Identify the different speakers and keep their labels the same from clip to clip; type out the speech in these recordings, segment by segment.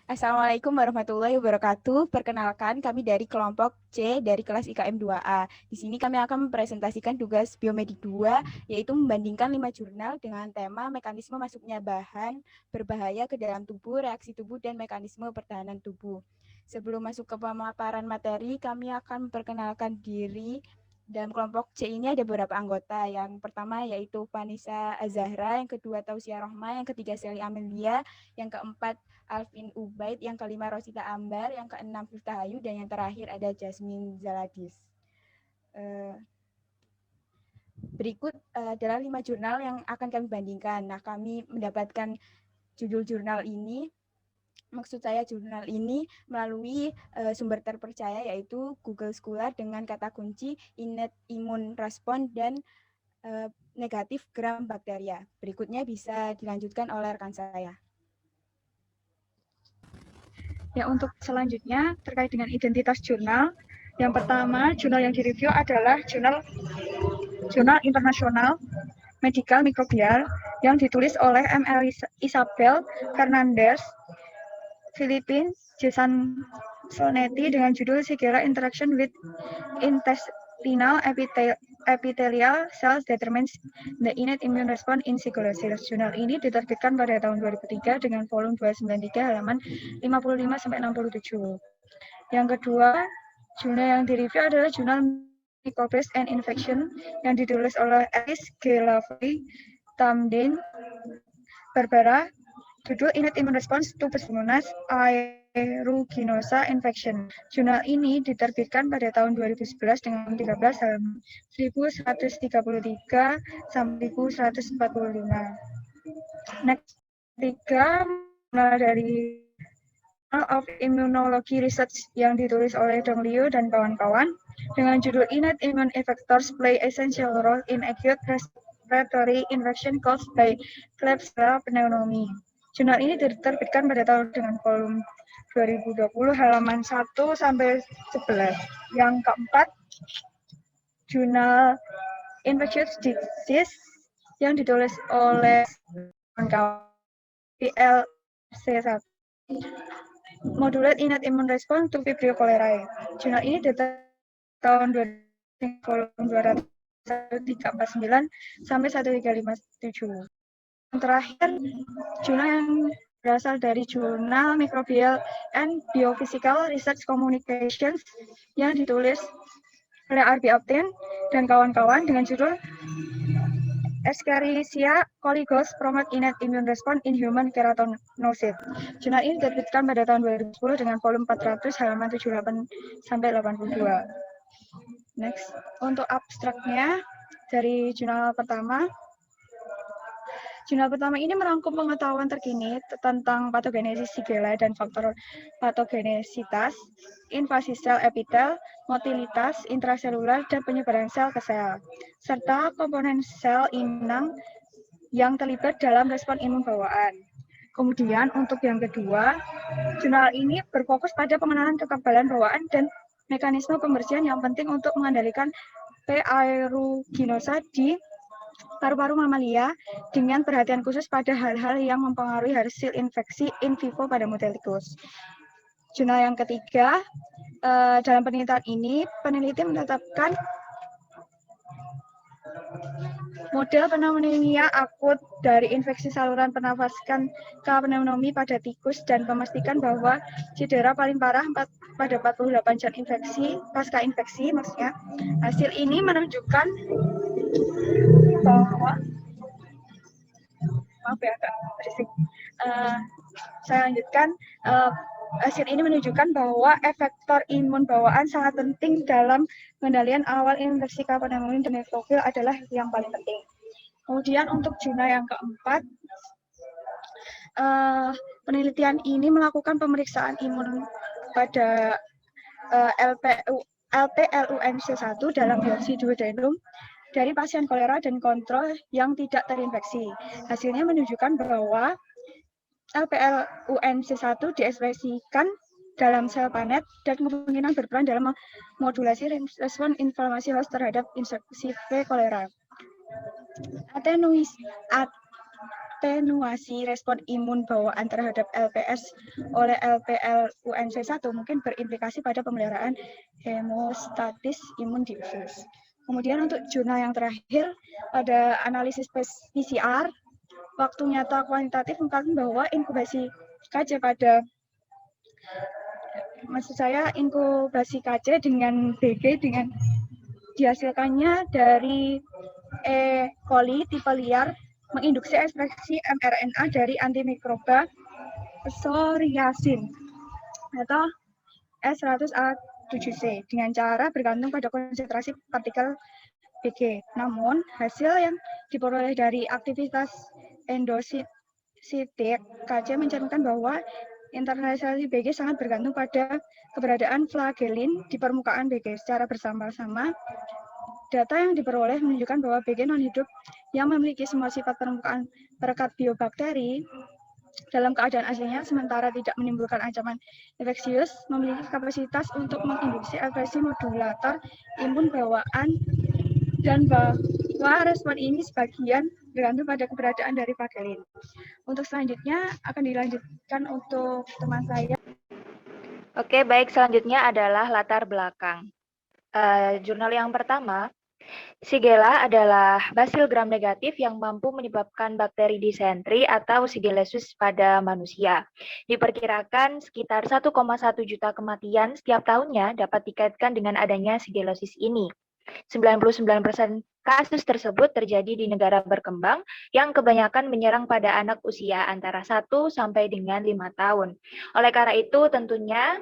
Speaker 1: Assalamualaikum warahmatullahi wabarakatuh. Perkenalkan, kami dari kelompok C dari kelas IKM 2A. Di sini kami akan mempresentasikan tugas Biomedik 2, yaitu membandingkan 5 jurnal dengan tema mekanisme masuknya bahan berbahaya ke dalam tubuh, reaksi tubuh, dan mekanisme pertahanan tubuh. Sebelum masuk ke pemaparan materi, kami akan memperkenalkan diri. Dalam kelompok C ini ada beberapa anggota. Yang pertama yaitu Vanessa Azahra, yang kedua Tausia Rohma, yang ketiga Sally Amelia, yang keempat Alvin Ubaid, yang kelima Rosita Ambar, yang keenam Firtahayu, dan yang terakhir ada Jasmine Zaladis. Berikut adalah 5 jurnal yang akan kami bandingkan. Nah, kami mendapatkan judul jurnal ini, maksud saya jurnal ini melalui sumber terpercaya yaitu Google Scholar dengan kata kunci innate immune response dan negatif gram bakteria. Berikutnya bisa dilanjutkan oleh rekan saya.
Speaker 2: Ya, untuk selanjutnya terkait dengan identitas jurnal, yang pertama jurnal yang direview adalah jurnal internasional medical microbial yang ditulis oleh M.L. Isabel Fernandez, Filipina, Jason Sonetti dengan judul Shigella Interaction with Intestinal Epithelial Cells Determines the Innate Immune Response in Shigellosis. Jurnal ini diterbitkan pada tahun 2003 dengan volume 293 halaman 55-67. Yang kedua, jurnal yang direview adalah jurnal Microbes and Infection yang ditulis oleh Alice G. Lavey, Tamdin, Barbara, judul Innate Immune Response to Pseudomonas aeruginosa Infection. Jurnal ini diterbitkan pada tahun 2011 dengan 13 halaman 1133 sampai 1145. Next, tiga dari Journal of Immunology Research yang ditulis oleh Dong Liu dan kawan-kawan dengan judul Innate Immune Effectors Play Essential Role in Acute Respiratory Infection Caused by Klebsiella pneumoniae. Jurnal ini diterbitkan pada tahun dengan volume 2020 halaman 1 sampai 11. Yang keempat, jurnal Infectious Disease yang ditulis oleh kawan-kawan PLC1. Modulate Innate Immune Response to Vibrio cholerae. Jurnal ini tahun 249 sampai 1357. Yang terakhir, jurnal yang berasal dari jurnal Microbial and Biophysical Research Communications yang ditulis oleh R.B. Upton dan kawan-kawan dengan judul Escherichia coli Ghost Promote Innate Immune Response in Human Keratinocytes. Jurnal ini diterbitkan pada tahun 2010 dengan volume 400 halaman 78 sampai 82. Next, untuk abstraknya dari jurnal pertama. Jurnal pertama ini merangkum pengetahuan terkini tentang patogenesis Shigella dan faktor patogenesitas, invasi sel epitel, motilitas intraselular, dan penyebaran sel ke sel, serta komponen sel inang yang terlibat dalam respon imun bawaan. Kemudian untuk yang kedua, jurnal ini berfokus pada pengenalan kekebalan bawaan dan mekanisme pembersihan yang penting untuk mengendalikan P. aeruginosa di paru-paru mamalia dengan perhatian khusus pada hal-hal yang mempengaruhi hasil infeksi in vivo pada model tikus. Jurnal yang ketiga, dalam penelitian ini peneliti menetapkan model pneumonia akut dari infeksi saluran pernafasan ke pneumonia pada tikus dan memastikan bahwa cedera paling parah pada 48 jam infeksi, pasca infeksi maksudnya. Hasil ini menunjukkan bahwa maaf ya agak berisik. Saya lanjutkan. Hasil ini menunjukkan bahwa efektor imun bawaan sangat penting dalam pengendalian awal infeksi pneumonia dan neutropil adalah yang paling penting. Kemudian untuk jurnal yang keempat, penelitian ini melakukan pemeriksaan imun pada LPLUNC1 dalam biopsi duodenum dari pasien kolera dan kontrol yang tidak terinfeksi. Hasilnya menunjukkan bahwa LPLUNC1 diekspresikan dalam sel panet dan kemungkinan berperan dalam modulasi respon inflamasi host terhadap infeksi V. cholera. atenuasi respon imun bawaan terhadap LPS oleh LPLUNC1 mungkin berimplikasi pada pemeliharaan hemostatis imun di usus. Kemudian untuk jurnal yang terakhir, ada analisis PCR, waktu nyata kuantitatif mengatakan bahwa inkubasi KC dengan BG dengan dihasilkannya dari E. coli tipe liar menginduksi ekspresi mRNA dari antimikroba psoriasin atau S100A7C dengan cara bergantung pada konsentrasi partikel BG. Namun, hasil yang diperoleh dari aktivitas endositik KC mencerminkan bahwa internalisasi BG sangat bergantung pada keberadaan flagelin di permukaan BG secara bersama-sama. Data yang diperoleh menunjukkan bahwa BG non-hidup yang memiliki semua sifat permukaan perekat biobakteri dalam keadaan aslinya, sementara tidak menimbulkan ancaman infeksius, memiliki kapasitas untuk menginduksi ekspresi modulator imun bawaan dan bahwa respon ini sebagian bergantung pada keberadaan dari flagelin. Untuk selanjutnya akan dilanjutkan untuk teman saya.
Speaker 3: Oke, baik. Selanjutnya adalah latar belakang. Jurnal yang pertama, Shigella adalah basil gram negatif yang mampu menyebabkan bakteri disentri atau Shigellosis pada manusia. Diperkirakan sekitar 1,1 juta kematian setiap tahunnya dapat dikaitkan dengan adanya Shigellosis ini. 99% kasus tersebut terjadi di negara berkembang yang kebanyakan menyerang pada anak usia antara 1 sampai dengan 5 tahun. Oleh karena itu tentunya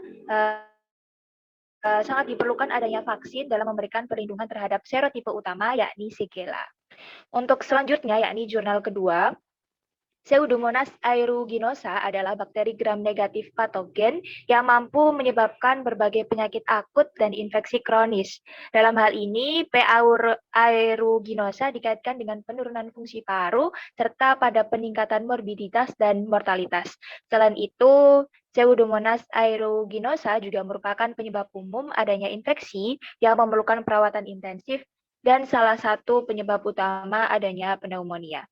Speaker 3: sangat diperlukan adanya vaksin dalam memberikan perlindungan terhadap serotipe utama, yakni Shigella. Untuk selanjutnya, yakni jurnal kedua, Pseudomonas aeruginosa adalah bakteri gram negatif patogen yang mampu menyebabkan berbagai penyakit akut dan infeksi kronis. Dalam hal ini, P. aeruginosa dikaitkan dengan penurunan fungsi paru serta pada peningkatan morbiditas dan mortalitas. Selain itu, Pseudomonas aeruginosa juga merupakan penyebab umum adanya infeksi yang memerlukan perawatan intensif dan salah satu penyebab utama adanya pneumonia.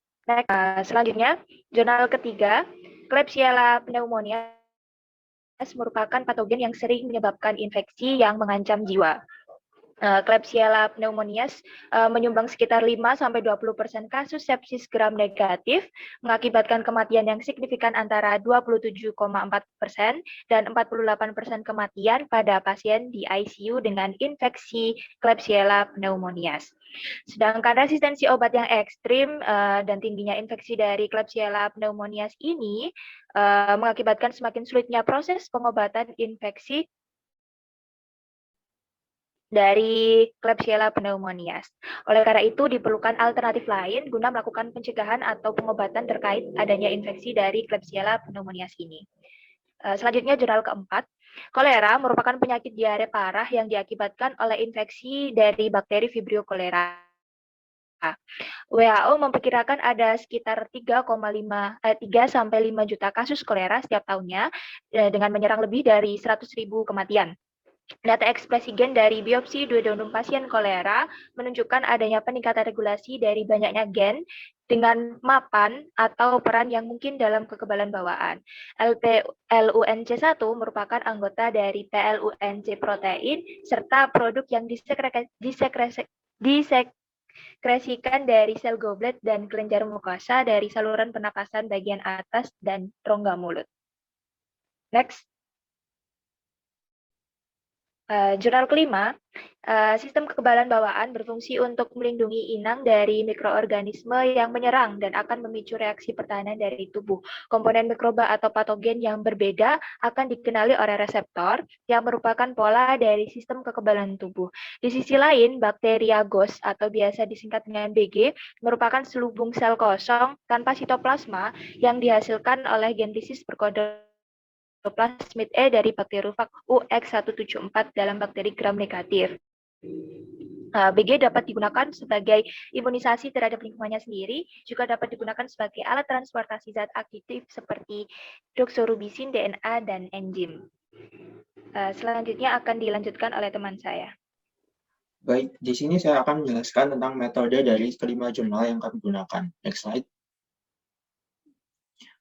Speaker 3: Selanjutnya, jurnal ketiga, Klebsiella pneumoniae merupakan patogen yang sering menyebabkan infeksi yang mengancam jiwa. Klebsiella pneumoniae menyumbang sekitar 5-20% kasus sepsis gram negatif, mengakibatkan kematian yang signifikan antara 27,4% dan 48% kematian pada pasien di ICU dengan infeksi Klebsiella pneumoniae. Sedangkan resistensi obat yang ekstrim dan tingginya infeksi dari Klebsiella pneumoniae ini mengakibatkan semakin sulitnya proses pengobatan infeksi dari Klebsiella pneumoniae. Oleh karena itu, diperlukan alternatif lain guna melakukan pencegahan atau pengobatan terkait adanya infeksi dari Klebsiella pneumoniae ini. Selanjutnya, jurnal keempat, kolera merupakan penyakit diare parah yang diakibatkan oleh infeksi dari bakteri Vibrio cholerae. WHO memperkirakan ada sekitar 3,5 juta kasus kolera setiap tahunnya dengan menyerang lebih dari 100.000 kematian. Data ekspresi gen dari biopsi duodenum pasien kolera menunjukkan adanya peningkatan regulasi dari banyaknya gen dengan mapan atau peran yang mungkin dalam kekebalan bawaan. LUNC1 merupakan anggota dari PLUNC protein serta produk yang disekresikan dari sel goblet dan kelenjar mukosa dari saluran pernapasan bagian atas dan rongga mulut. Next. Jurnal kelima, sistem kekebalan bawaan berfungsi untuk melindungi inang dari mikroorganisme yang menyerang dan akan memicu reaksi pertahanan dari tubuh. Komponen mikroba atau patogen yang berbeda akan dikenali oleh reseptor yang merupakan pola dari sistem kekebalan tubuh. Di sisi lain, bakteriagos atau biasa disingkat dengan BG merupakan selubung sel kosong tanpa sitoplasma yang dihasilkan oleh genlisis berkode plasmid E dari bakteriofag UX174 dalam bakteri gram negatif. BG dapat digunakan sebagai imunisasi terhadap lingkungannya sendiri, juga dapat digunakan sebagai alat transportasi zat aktif seperti doxorubicin, DNA, dan enzim. Selanjutnya akan dilanjutkan oleh teman saya.
Speaker 4: Baik, di sini saya akan menjelaskan tentang metode dari kelima jurnal yang kami gunakan. Next slide.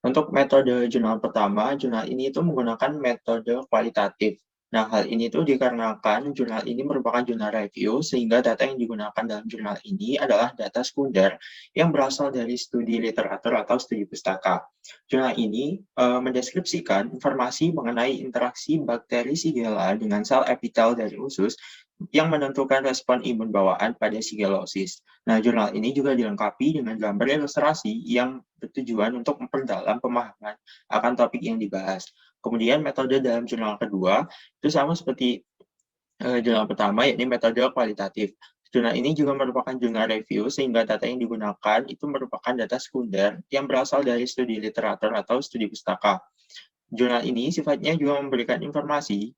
Speaker 4: Untuk metode jurnal pertama, jurnal ini itu menggunakan metode kualitatif. Nah, hal ini tuh dikarenakan jurnal ini merupakan jurnal review, sehingga data yang digunakan dalam jurnal ini adalah data sekunder yang berasal dari studi literatur atau studi pustaka. Jurnal ini mendeskripsikan informasi mengenai interaksi bakteri Shigella dengan sel epitel dari usus yang menentukan respon imun bawaan pada Shigellosis. Nah, jurnal ini juga dilengkapi dengan gambar ilustrasi yang bertujuan untuk memperdalam pemahaman akan topik yang dibahas. Kemudian metode dalam jurnal kedua itu sama seperti jurnal pertama, yakni metode kualitatif. Jurnal ini juga merupakan jurnal review, sehingga data yang digunakan itu merupakan data sekunder yang berasal dari studi literatur atau studi pustaka. Jurnal ini sifatnya juga memberikan informasi,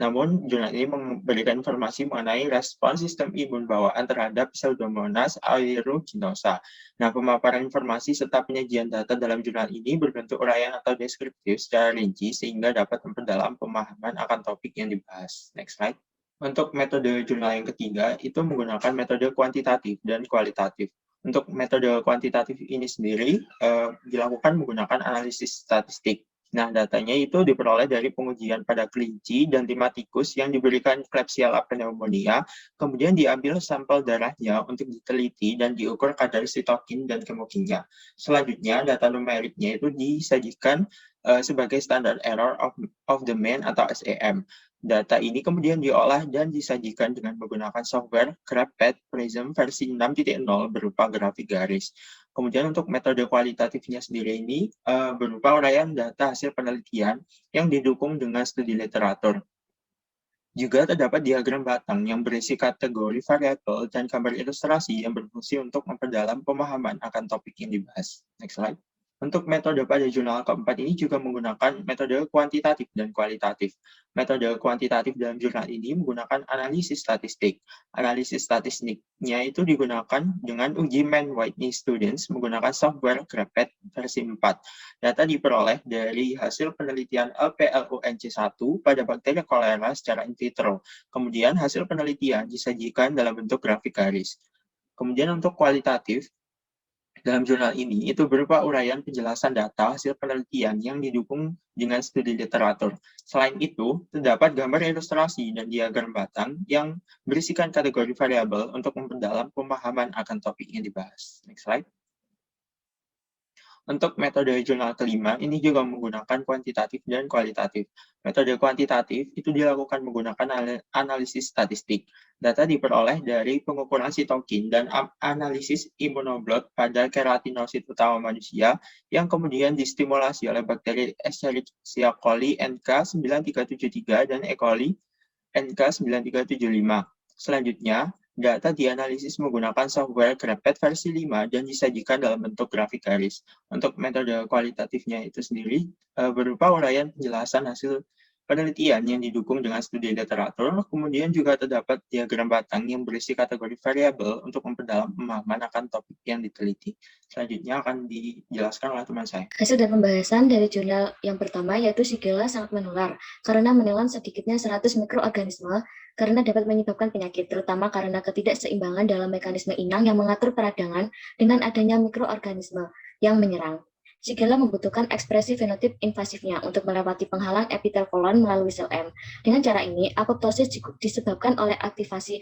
Speaker 4: namun jurnal ini memberikan informasi mengenai respon sistem imun bawaan terhadap Pseudomonas aeruginosa. Nah, pemaparan informasi serta penyajian data dalam jurnal ini berbentuk uraian atau deskriptif secara rinci sehingga dapat memperdalam pemahaman akan topik yang dibahas. Next slide. Untuk metode jurnal yang ketiga, itu menggunakan metode kuantitatif dan kualitatif. Untuk metode kuantitatif ini sendiri dilakukan menggunakan analisis statistik. Nah, datanya itu diperoleh dari pengujian pada kelinci dan 5 tikus yang diberikan Klebsiella pneumonia, kemudian diambil sampel darahnya untuk diteliti dan diukur kadar sitokin dan kemokinnya. Selanjutnya, data numeriknya itu disajikan sebagai standard error of the mean atau SEM. Data ini kemudian diolah dan disajikan dengan menggunakan software GraphPad Prism versi 6.0 berupa grafik garis. Kemudian untuk metode kualitatifnya sendiri ini berupa uraian data hasil penelitian yang didukung dengan studi literatur. Juga terdapat diagram batang yang berisi kategori variabel dan gambar ilustrasi yang berfungsi untuk memperdalam pemahaman akan topik yang dibahas. Next slide. Untuk metode pada jurnal keempat ini juga menggunakan metode kuantitatif dan kualitatif. Metode kuantitatif dalam jurnal ini menggunakan analisis statistik. Analisis statistiknya itu digunakan dengan uji Mann-Whitney Students menggunakan software GraphPad versi 4. Data diperoleh dari hasil penelitian LPLUNC1 pada bakteri kolera secara in vitro. Kemudian hasil penelitian disajikan dalam bentuk grafik garis. Kemudian untuk kualitatif, dalam jurnal ini itu berupa uraian penjelasan data hasil penelitian yang didukung dengan studi literatur. Selain itu, terdapat gambar ilustrasi dan diagram batang yang berisikan kategori variabel untuk memperdalam pemahaman akan topik yang dibahas. Next slide. Untuk metode jurnal kelima, ini juga menggunakan kuantitatif dan kualitatif. Metode kuantitatif itu dilakukan menggunakan analisis statistik. Data diperoleh dari pengukuran sitokin dan analisis imunoblot pada keratinosit utama manusia yang kemudian distimulasi oleh bakteri Escherichia coli NK9373 dan E. coli NK9375. Selanjutnya, data dianalisis menggunakan software GraphPad versi 5 dan disajikan dalam bentuk grafik garis. Untuk metode kualitatifnya itu sendiri berupa uraian penjelasan hasil penelitian yang didukung dengan studi literatur, kemudian juga terdapat diagram batang yang berisi kategori variabel untuk memperdalam pemahaman akan topik yang diteliti. Selanjutnya akan dijelaskan oleh teman saya.
Speaker 5: Hasil dan pembahasan dari jurnal yang pertama yaitu Shigella sangat menular karena menelan sedikitnya 100 mikroorganisme karena dapat menyebabkan penyakit, terutama karena ketidakseimbangan dalam mekanisme inang yang mengatur peradangan dengan adanya mikroorganisme yang menyerang. Shigella membutuhkan ekspresi fenotip invasifnya untuk melewati penghalang epitel kolon melalui sel M. Dengan cara ini, apoptosis disebabkan oleh aktivasi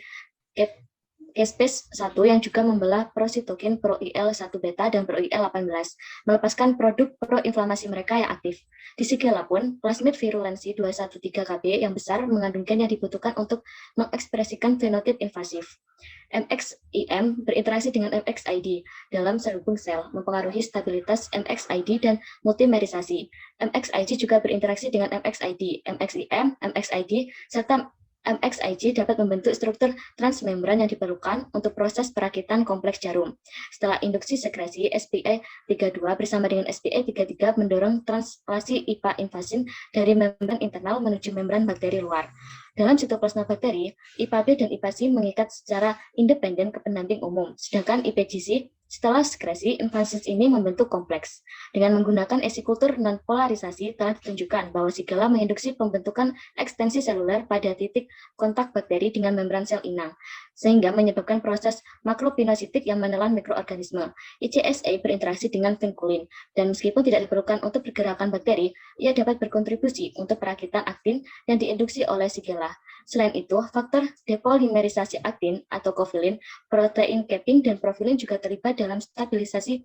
Speaker 5: caspase 1 yang juga membelah prositokin pro-IL-1 beta dan pro-IL-18, melepaskan produk proinflamasi mereka yang aktif. Di Shigella pun, plasmid virulensi 213Kb yang besar mengandung gen yang dibutuhkan untuk mengekspresikan fenotip invasif. MXIM berinteraksi dengan MXID dalam serubung sel, mempengaruhi stabilitas MXID dan multimerisasi. MXIG juga berinteraksi dengan MXID, MXIM, MXID, serta MXIG dapat membentuk struktur transmembran yang diperlukan untuk proses perakitan kompleks jarum. Setelah induksi sekresi, SPE32 bersama dengan SPE33 mendorong translasi IPA invasin dari membran internal menuju membran bakteri luar. Dalam sitoplasma bakteri, IPA-B dan IPA-C mengikat secara independen ke pendamping umum, sedangkan IPGC Setelah sekresi, invasis ini membentuk kompleks. Dengan menggunakan esikultur non-polarisasi, telah ditunjukkan bahwa Shigella menginduksi pembentukan ekstensi seluler pada titik kontak bakteri dengan membran sel inang, sehingga menyebabkan proses makropinositotik yang menelan mikroorganisme. ICSA berinteraksi dengan vinkulin, dan meskipun tidak diperlukan untuk pergerakan bakteri, ia dapat berkontribusi untuk perakitan aktin yang diinduksi oleh Shigella. Selain itu, faktor depolimerisasi aktin atau kofilin, protein capping, dan profilin juga terlibat dalam stabilisasi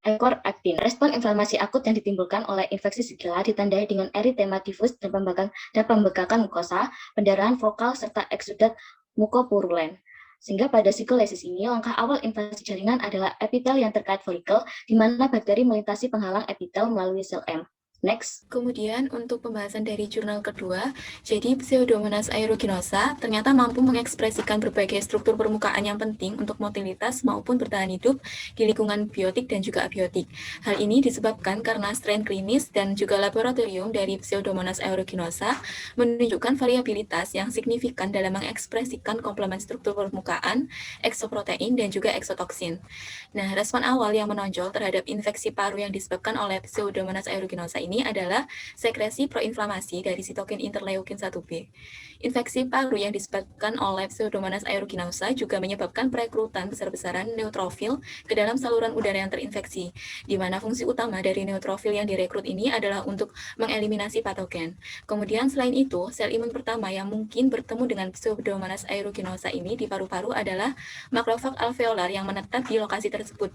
Speaker 5: ekor aktin. Respon inflamasi akut yang ditimbulkan oleh infeksi Shigella ditandai dengan eritema difus dan pembengkakan mukosa, pendarahan vokal, serta eksudat mukopurulen. Sehingga pada psikolesis ini, langkah awal invasi jaringan adalah epitel yang terkait folikel, di mana bakteri melintasi penghalang epitel melalui sel M. Next.
Speaker 6: Kemudian untuk pembahasan dari jurnal kedua, jadi Pseudomonas aeruginosa ternyata mampu mengekspresikan berbagai struktur permukaan yang penting untuk motilitas maupun bertahan hidup di lingkungan biotik dan juga abiotik. Hal ini disebabkan karena strain klinis dan juga laboratorium dari Pseudomonas aeruginosa menunjukkan variabilitas yang signifikan dalam mengekspresikan komplemen struktur permukaan, eksoprotein, dan juga eksotoksin. Nah, respon awal yang menonjol terhadap infeksi paru yang disebabkan oleh Pseudomonas aeruginosa ini adalah sekresi proinflamasi dari sitokin interleukin 1B. Infeksi paru yang disebabkan oleh Pseudomonas aeruginosa juga menyebabkan perekrutan besar-besaran neutrofil ke dalam saluran udara yang terinfeksi, di mana fungsi utama dari neutrofil yang direkrut ini adalah untuk mengeliminasi patogen. Kemudian selain itu, sel imun pertama yang mungkin bertemu dengan Pseudomonas aeruginosa ini di paru-paru adalah makrofag alveolar yang menetap di lokasi tersebut,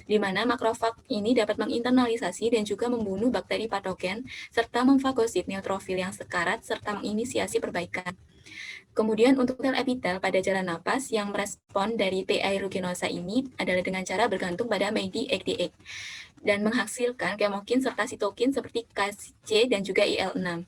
Speaker 6: di mana makrofag ini dapat menginternalisasi dan juga membunuh bakteri patogen, serta memfagosit neutrofil yang sekarat, serta menginisiasi perbaikan. Kemudian untuk sel epitel pada jalan napas yang merespon dari P. aeruginosa ini adalah dengan cara bergantung pada MAIDI-88 dan menghasilkan kemokin serta sitokin seperti KC dan juga IL-6.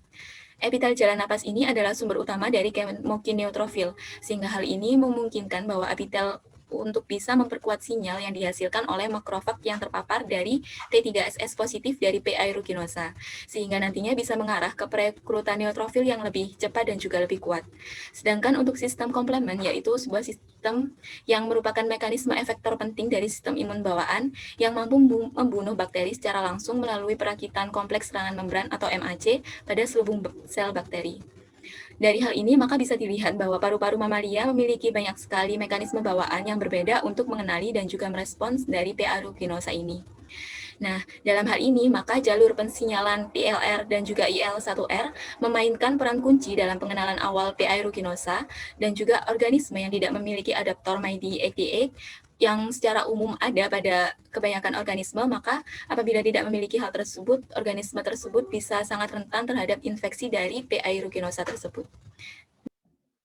Speaker 6: Epitel jalan napas ini adalah sumber utama dari kemokin neutrofil, sehingga hal ini memungkinkan bahwa epitel untuk bisa memperkuat sinyal yang dihasilkan oleh makrofag yang terpapar dari T3SS positif dari P. aeruginosa, sehingga nantinya bisa mengarah ke perekrutan neutrofil yang lebih cepat dan juga lebih kuat. Sedangkan untuk sistem komplemen, yaitu sebuah sistem yang merupakan mekanisme efektor penting dari sistem imun bawaan yang mampu membunuh bakteri secara langsung melalui perakitan kompleks serangan membran atau MAC pada selubung sel bakteri. Dari hal ini, maka bisa dilihat bahwa paru-paru mamalia memiliki banyak sekali mekanisme bawaan yang berbeda untuk mengenali dan juga merespons dari P. aeruginosa ini. Nah, dalam hal ini, maka jalur pensinyalan PLR dan juga IL-1R memainkan peran kunci dalam pengenalan awal P. aeruginosa dan juga organisme yang tidak memiliki adaptor MAIDI-88 yang secara umum ada pada kebanyakan organisme, maka apabila tidak memiliki hal tersebut, organisme tersebut bisa sangat rentan terhadap infeksi dari P. aeruginosa tersebut.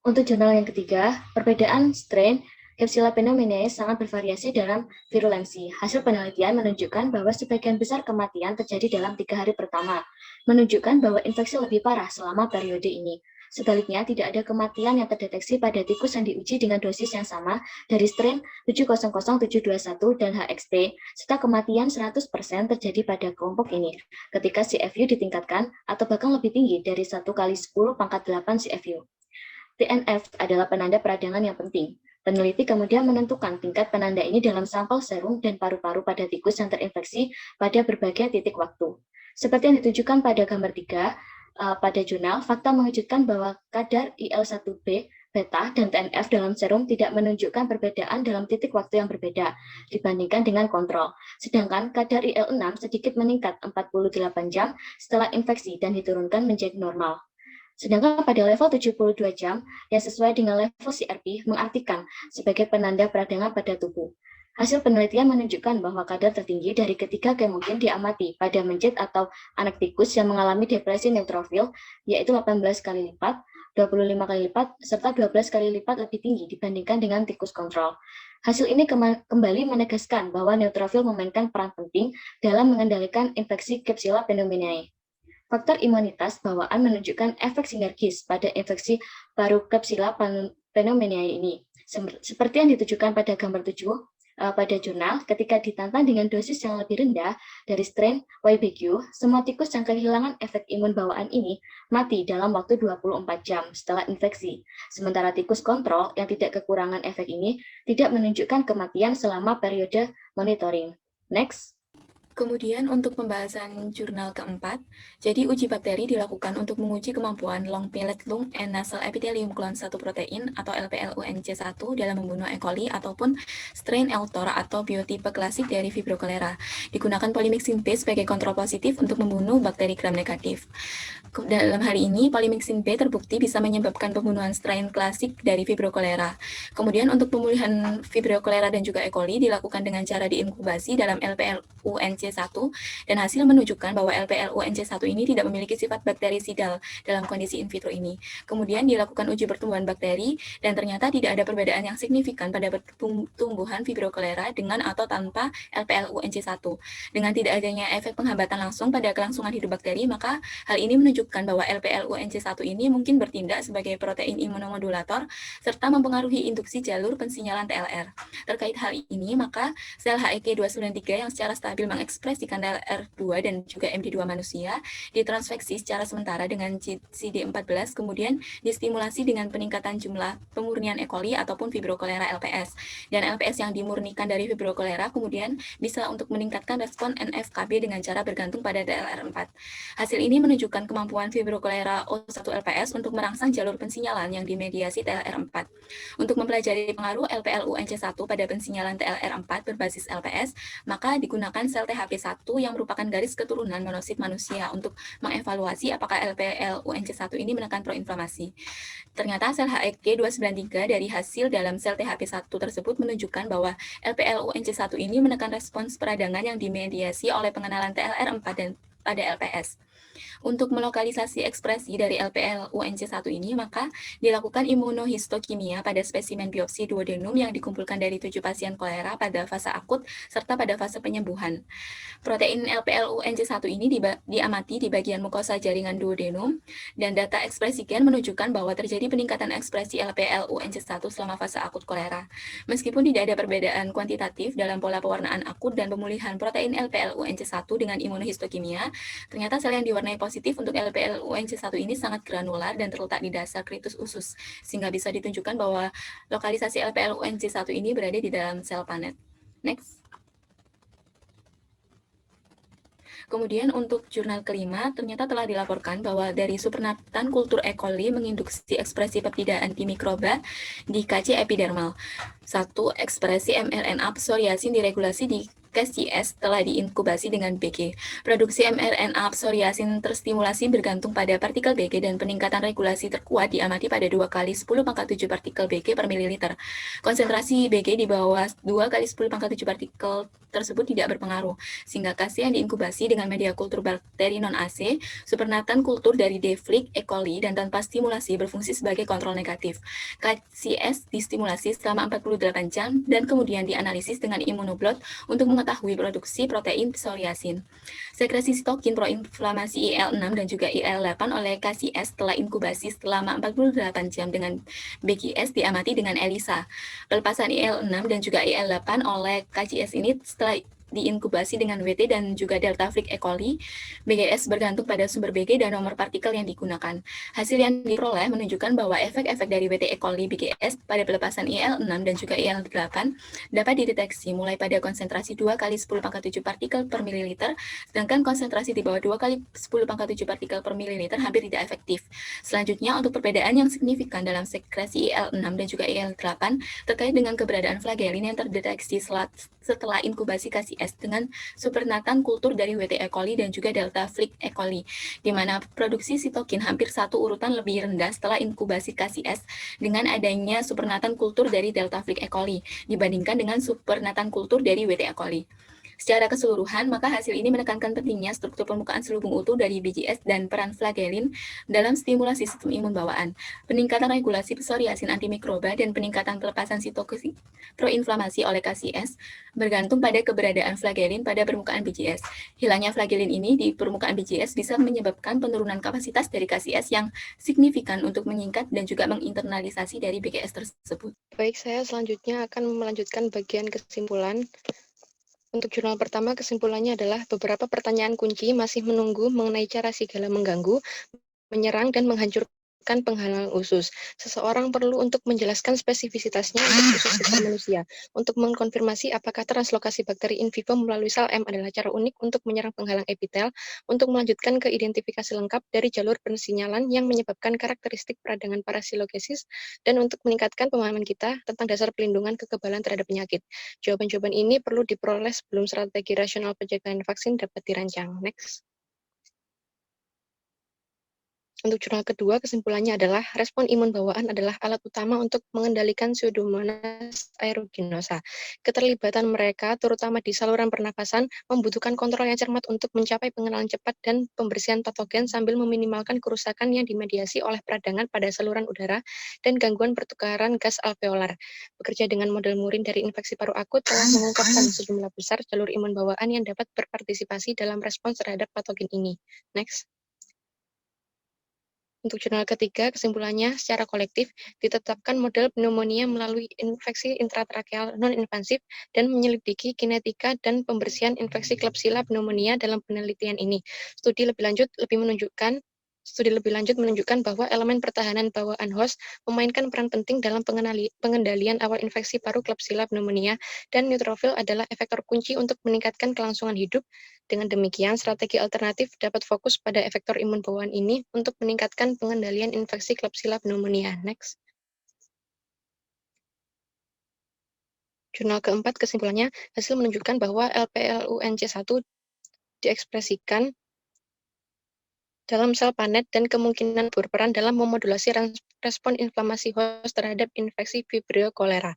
Speaker 5: Untuk jurnal yang ketiga, perbedaan strain Klebsiella pneumoniae sangat bervariasi dalam virulensi. Hasil penelitian menunjukkan bahwa sebagian besar kematian terjadi dalam 3 hari pertama, menunjukkan bahwa infeksi lebih parah selama periode ini. Sebaliknya, tidak ada kematian yang terdeteksi pada tikus yang diuji dengan dosis yang sama dari strain 700721 dan HXT, serta kematian 100% terjadi pada kelompok ini, ketika CFU ditingkatkan atau bahkan lebih tinggi dari 1 kali 10 pangkat 8 CFU. TNF adalah penanda peradangan yang penting. Peneliti kemudian menentukan tingkat penanda ini dalam sampel serum dan paru-paru pada tikus yang terinfeksi pada berbagai titik waktu. Seperti yang ditunjukkan pada gambar 3, pada jurnal, fakta mengejutkan bahwa kadar IL-1B, beta, dan TNF dalam serum tidak menunjukkan perbedaan dalam titik waktu yang berbeda dibandingkan dengan kontrol. Sedangkan kadar IL-6 sedikit meningkat 48 jam setelah infeksi dan diturunkan menjadi normal. Sedangkan pada level 72 jam, yang sesuai dengan level CRP, mengartikan sebagai penanda peradangan pada tubuh. Hasil penelitian menunjukkan bahwa kadar tertinggi dari ketiga kemungkinan diamati pada mencit atau anak tikus yang mengalami depresi neutrofil, yaitu 18 kali lipat, 25 kali lipat, serta 12 kali lipat lebih tinggi dibandingkan dengan tikus kontrol. Hasil ini kembali menegaskan bahwa neutrofil memainkan peran penting dalam mengendalikan infeksi Klebsiella pneumoniae. Faktor imunitas bawaan menunjukkan efek sinergis pada infeksi paru Klebsiella pneumoniae ini. Seperti yang ditujukan pada gambar 7, pada jurnal, ketika ditantang dengan dosis yang lebih rendah dari strain YBQ, semua tikus yang kehilangan efek imun bawaan ini mati dalam waktu 24 jam setelah infeksi. Sementara tikus kontrol yang tidak kekurangan efek ini tidak menunjukkan kematian selama periode monitoring. Next.
Speaker 6: Kemudian untuk pembahasan jurnal keempat, jadi uji bakteri dilakukan untuk menguji kemampuan long palate lung and nasal epithelium clone 1 protein atau LPLUNC1 dalam membunuh E. coli ataupun strain Eltor atau biotipe klasik dari Fibrocolera. Digunakan polymyxin B sebagai kontrol positif untuk membunuh bakteri gram negatif. Dalam hal ini, polymyxin B terbukti bisa menyebabkan pembunuhan strain klasik dari Fibrocolera. Kemudian untuk pemulihan Fibrocolera dan juga E. coli dilakukan dengan cara diinkubasi dalam LPLUNC1 dan hasil menunjukkan bahwa LPLUNC1 ini tidak memiliki sifat bakterisidal dalam kondisi in vitro ini. Kemudian dilakukan uji pertumbuhan bakteri dan ternyata tidak ada perbedaan yang signifikan pada pertumbuhan Fibrocolera dengan atau tanpa LPLUNC1. Dengan tidak adanya efek penghambatan langsung pada kelangsungan hidup bakteri, maka hal ini menunjukkan bahwa LPLUNC1 ini mungkin bertindak sebagai protein imunomodulator serta mempengaruhi induksi jalur pensinyalan TLR. Terkait hal ini, maka sel HEK293 yang secara stabil mengekspresikan TLR2 dan juga MD2 manusia ditransfeksi secara sementara dengan CD14, kemudian distimulasi dengan peningkatan jumlah pemurnian E. coli ataupun Fibrocolera LPS. Dan LPS yang dimurnikan dari Fibrocolera kemudian bisa untuk meningkatkan respon NF-kB dengan cara bergantung pada TLR4. Hasil ini menunjukkan kemampuan Fibrocolera O1 LPS untuk merangsang jalur pensinyalan yang dimediasi TLR4. Untuk mempelajari pengaruh LPLUNC1 pada pensinyalan TLR4 berbasis LPS, maka digunakan sel THP1 yang merupakan garis keturunan monosit manusia untuk mengevaluasi apakah LPLUNC1 ini menekan proinflamasi. Ternyata sel HEK293 dari hasil dalam sel THP1 tersebut menunjukkan bahwa LPLUNC1 ini menekan respons peradangan yang dimediasi oleh pengenalan TLR4 dan pada LPS. Untuk melokalisasi ekspresi dari LPLUNC1 ini, maka dilakukan imunohistokimia pada spesimen biopsi duodenum yang dikumpulkan dari 7 pasien kolera pada fase akut serta pada fase penyembuhan. Protein LPLUNC1 ini diamati di bagian mukosa jaringan duodenum, dan data ekspresi gen menunjukkan bahwa terjadi peningkatan ekspresi LPLUNC1 selama fase akut kolera. Meskipun tidak ada perbedaan kuantitatif dalam pola pewarnaan akut dan pemulihan protein LPLUNC1 dengan imunohistokimia, ternyata sel yang diwarnai positif untuk LPLUNC1 ini sangat granular dan terletak di dasar kritus usus, sehingga bisa ditunjukkan bahwa lokalisasi LPLUNC1 ini berada di dalam sel panet. Next. Kemudian untuk jurnal kelima, ternyata telah dilaporkan bahwa dari supernatan kultur E. coli menginduksi ekspresi peptida antimikroba di KC epidermal. 1. Ekspresi mRNA psoriasin diregulasi di KCS telah diinkubasi dengan BG. Produksi mRNA psoriasin terstimulasi bergantung pada partikel BG dan peningkatan regulasi terkuat diamati pada 2 kali 10 pangkat 7 partikel BG per mililiter. Konsentrasi BG di bawah 2 kali 10 pangkat 7 partikel tersebut tidak berpengaruh, sehingga KC yang diinkubasi dengan media kultur bakteri non-AC, supernatan kultur dari Deflic E. coli dan tanpa stimulasi berfungsi sebagai kontrol negatif. KCS distimulasi selama 48 jam dan kemudian dianalisis dengan imunoblot untuk mengetahui produksi protein psoriasin. Sekresi sitokin proinflamasi IL-6 dan juga IL-8 oleh KCS setelah inkubasi selama 48 jam dengan BGS diamati dengan ELISA. Pelepasan IL-6 dan juga IL-8 oleh KCS ini setelah diinkubasi dengan WT dan juga Deltaflic E. coli, BGS bergantung pada sumber BG dan nomor partikel yang digunakan. Hasil yang diperoleh menunjukkan bahwa efek-efek dari WT E. coli BGS pada pelepasan IL-6 dan juga IL-8 dapat dideteksi mulai pada konsentrasi 2 kali 10 pangkat 7 partikel per mililiter, sedangkan konsentrasi di bawah 2 kali 10 pangkat 7 partikel per mililiter hampir tidak efektif. Selanjutnya, untuk perbedaan yang signifikan dalam sekresi IL-6 dan juga IL-8 terkait dengan keberadaan flagelin yang terdeteksi setelah inkubasi KCS dengan supernatan kultur dari WT E. coli dan juga Deltaflic E. coli, di mana produksi sitokin hampir 1 urutan lebih rendah setelah inkubasi KCS dengan adanya supernatan kultur dari Deltaflic E. coli dibandingkan dengan supernatan kultur dari WT E. coli. Secara keseluruhan, maka hasil ini menekankan pentingnya struktur permukaan selubung utuh dari BGS dan peran flagelin dalam stimulasi sistem imun bawaan, peningkatan regulasi psoriasin antimikroba, dan peningkatan pelepasan sitokin proinflamasi oleh KCS bergantung pada keberadaan flagelin pada permukaan BGS. Hilangnya flagelin ini di permukaan BGS bisa menyebabkan penurunan kapasitas dari KCS yang signifikan untuk menyingkat dan juga menginternalisasi dari BGS tersebut.
Speaker 7: Baik, saya selanjutnya akan melanjutkan bagian kesimpulan. Untuk jurnal pertama, kesimpulannya adalah beberapa pertanyaan kunci masih menunggu mengenai cara Shigella mengganggu, menyerang, dan menghancurkan penghalang usus. Seseorang perlu untuk menjelaskan spesifisitasnya untuk usus besar manusia, untuk mengkonfirmasi apakah translokasi bakteri in vivo melalui sel M adalah cara unik untuk menyerang penghalang epitel, untuk melanjutkan ke identifikasi lengkap dari jalur pensinyalan yang menyebabkan karakteristik peradangan parasilogesis, dan untuk meningkatkan pemahaman kita tentang dasar pelindungan kekebalan terhadap penyakit. Jawaban-jawaban ini perlu diperoleh sebelum strategi rasional pencegahan vaksin dapat dirancang. Next. Untuk jurnal kedua, kesimpulannya adalah respon imun bawaan adalah alat utama untuk mengendalikan Pseudomonas aeruginosa. Keterlibatan mereka, terutama di saluran pernapasan, membutuhkan kontrol yang cermat untuk mencapai pengenalan cepat dan pembersihan patogen sambil meminimalkan kerusakan yang dimediasi oleh peradangan pada saluran udara dan gangguan pertukaran gas alveolar. Bekerja dengan model murin dari infeksi paru akut telah mengungkapkan sejumlah besar jalur imun bawaan yang dapat berpartisipasi dalam respons terhadap patogen ini. Next. Untuk jurnal ketiga, kesimpulannya secara kolektif ditetapkan model pneumonia melalui infeksi intratrakeal non-invasif dan menyelidiki kinetika dan pembersihan infeksi Klebsiella pneumonia dalam penelitian ini. Studi lebih lanjut menunjukkan bahwa elemen pertahanan bawaan host memainkan peran penting dalam pengendalian awal infeksi paru Klebsiella pneumonia, dan neutrofil adalah efektor kunci untuk meningkatkan kelangsungan hidup. Dengan demikian, strategi alternatif dapat fokus pada efektor imun bawaan ini untuk meningkatkan pengendalian infeksi Klebsiella pneumonia. Next. Jurnal keempat, kesimpulannya, hasil menunjukkan bahwa LPLUNC1 diekspresikan dalam sel panet dan kemungkinan berperan dalam memodulasi respon inflamasi host terhadap infeksi Vibrio cholera.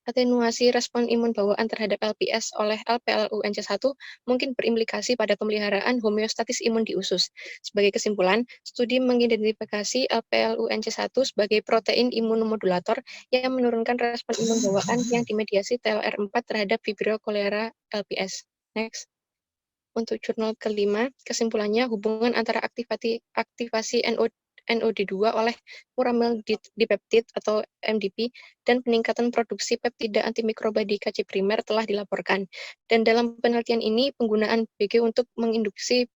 Speaker 7: Atenuasi respon imun bawaan terhadap LPS oleh LPLUNC1 mungkin berimplikasi pada pemeliharaan homeostatis imun di usus. Sebagai kesimpulan, studi mengidentifikasi LPLUNC1 sebagai protein imunomodulator yang menurunkan respon imun bawaan yang dimediasi TLR4 terhadap Vibrio cholera LPS. Next. Untuk jurnal kelima, kesimpulannya hubungan antara aktivasi NOD2 oleh muramyl dipeptid atau MDP dan peningkatan produksi peptida antimikroba di KC primer telah dilaporkan. Dan dalam penelitian ini, penggunaan BG untuk menginduksi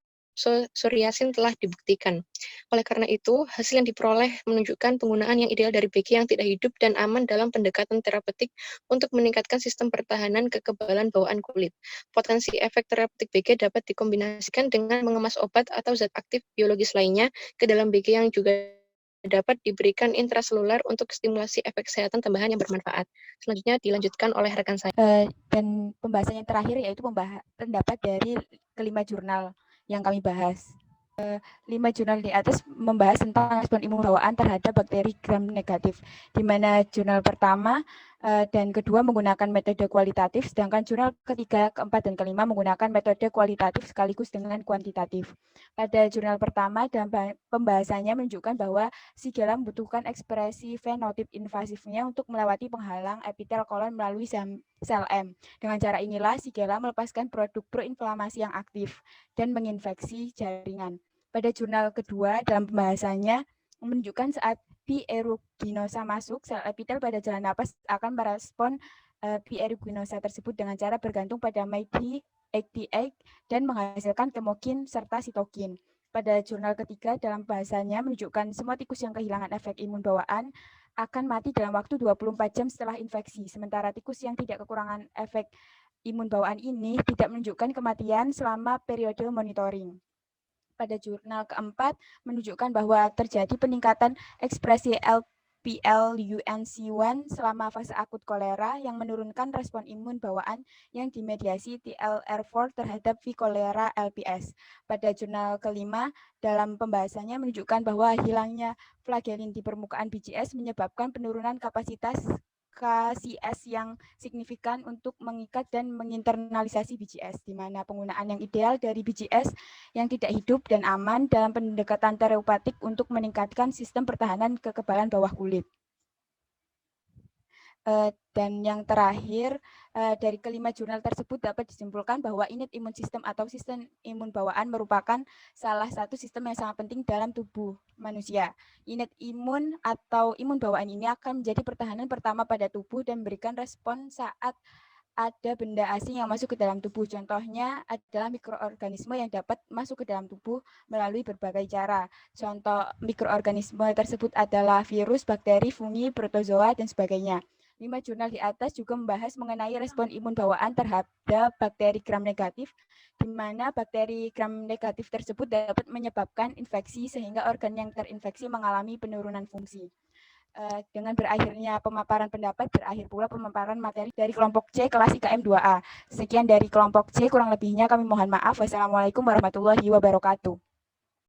Speaker 7: psoriasin telah dibuktikan. Oleh karena itu, hasil yang diperoleh menunjukkan penggunaan yang ideal dari BG yang tidak hidup dan aman dalam pendekatan terapeutik untuk meningkatkan sistem pertahanan kekebalan bawaan kulit. Potensi efek terapeutik BG dapat dikombinasikan dengan mengemas obat atau zat aktif biologis lainnya ke dalam BG yang juga dapat diberikan intraseluler untuk stimulasi efek kesehatan tambahan yang bermanfaat. Selanjutnya dilanjutkan oleh rekan saya.
Speaker 1: Dan pembahasan yang terakhir yaitu pendapat dari kelima jurnal yang kami bahas. 5 jurnal di atas membahas tentang respon imun bawaan terhadap bakteri gram negatif, di mana jurnal pertama dan kedua menggunakan metode kualitatif, sedangkan jurnal ketiga, keempat, dan kelima menggunakan metode kualitatif sekaligus dengan kuantitatif. Pada jurnal pertama, dalam pembahasannya menunjukkan bahwa Shigella membutuhkan ekspresi fenotip invasifnya untuk melewati penghalang epitel kolon melalui sel M. Dengan cara inilah, Shigella melepaskan produk proinflamasi yang aktif dan menginfeksi jaringan. Pada jurnal kedua, dalam pembahasannya menunjukkan saat P. aeruginosa masuk, sel epitel pada jalan napas akan merespon P. aeruginosa tersebut dengan cara bergantung pada MyD88 dan menghasilkan kemokin serta sitokin. Pada jurnal ketiga, dalam bahasanya menunjukkan semua tikus yang kehilangan efek imun bawaan akan mati dalam waktu 24 jam setelah infeksi, sementara tikus yang tidak kekurangan efek imun bawaan ini tidak menunjukkan kematian selama periode monitoring. Pada jurnal keempat menunjukkan bahwa terjadi peningkatan ekspresi LPLUNC1 selama fase akut kolera yang menurunkan respon imun bawaan yang dimediasi TLR4 terhadap V. cholera LPS. Pada jurnal kelima, dalam pembahasannya menunjukkan bahwa hilangnya flagelin di permukaan BGS menyebabkan penurunan kapasitas efekasitas yang signifikan untuk mengikat dan menginternalisasi BGS, di mana penggunaan yang ideal dari BGS yang tidak hidup dan aman dalam pendekatan terapeutik untuk meningkatkan sistem pertahanan kekebalan bawah kulit. Dan yang terakhir, dari kelima jurnal tersebut dapat disimpulkan bahwa unit imun sistem atau sistem imun bawaan merupakan salah satu sistem yang sangat penting dalam tubuh manusia. Unit imun atau imun bawaan ini akan menjadi pertahanan pertama pada tubuh dan memberikan respon saat ada benda asing yang masuk ke dalam tubuh. Contohnya adalah mikroorganisme yang dapat masuk ke dalam tubuh melalui berbagai cara. Contoh mikroorganisme tersebut adalah virus, bakteri, fungi, protozoa, dan sebagainya. 5 jurnal di atas juga membahas mengenai respon imun bawaan terhadap bakteri gram negatif, di mana bakteri gram negatif tersebut dapat menyebabkan infeksi sehingga organ yang terinfeksi mengalami penurunan fungsi. Dengan berakhirnya pemaparan pendapat, berakhir pula pemaparan materi dari kelompok C kelas IKM 2A. Sekian dari kelompok C, kurang lebihnya kami mohon maaf. Wassalamualaikum warahmatullahi wabarakatuh.